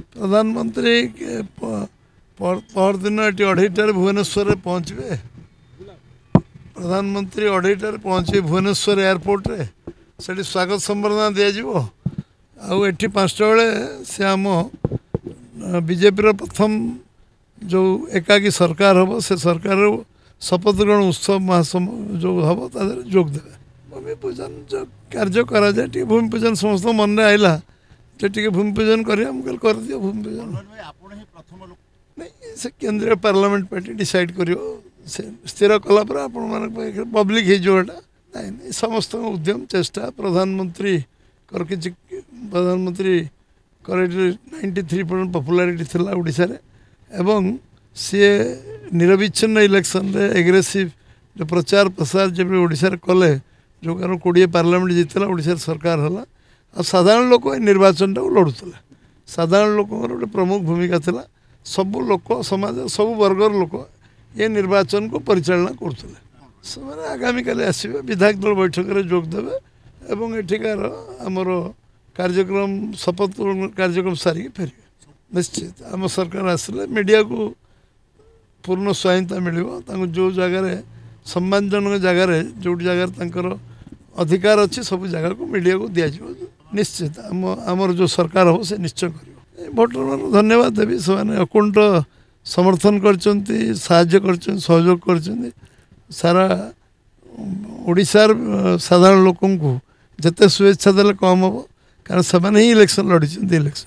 प्रधानमंत्री परदिन ये 2:30 भुवनेश्वर पहुँचे। प्रधानमंत्री 2:30 पहुँचे भुवनेश्वर एयरपोर्ट रे से स्वागत संबर्धना दिज्व आठी 5टा बेले से आम बीजेपी प्रथम जो एकाकी सरकार हम से सरकार शपथ ग्रहण उत्सव महासम जो हम जोग देवे भूमि पूजन जो कार्य करा जाए भूमि पूजन समस्त मन में आईला टे भूमि पूजन कर दियो भूमि पूजन नहीं से केंद्रीय पार्लियामेंट पार्टी डिसाइड कर स्थिर कला पब्लिक होटा नहीं समस्त उद्यम चेष्टा प्रधानमंत्री प्रधानमंत्री 93% पपुलारिटी थी ओडिशा रे एवं सी निरविच्छिन्न इलेक्शन रे एग्रेसिव जो प्रचार प्रसार जब ओडिशा रे कले जो कारण 20 पार्लियामेंट जीतला ओडिशा सरकार हला आ साधारण लोक निर्वाचन टाक लड़ुले साधारण लोक गोटे प्रमुख भूमिका थिला सब लोक समाज सब वर्गर लोक ये निर्वाचन को परिचालना करुले से आगामी काले आसवे विधायक दल बैठक में जोग देवे एवं एठिकार आमर कार्यक्रम शपथ कार्यक्रम सारिक फेरवे निश्चित आम सरकार आसिले मीडिया को पूर्ण स्वाधीनता मिल जो जगार सम्मानजनक जगार जो जगार अधिकार अच्छी सब जगह को मीडिया को दिज्व निश्चित आमर जो सरकार हो से निश्चय कर भोटर मान धन्यवाद देवी से अकुंठ समर्थन कर सहयोग कर सारा ओडिशार साधारण लोक जिते शुभेच्छा देले कम हम कारण से ही इलेक्शन लड़ी इलेक्शन।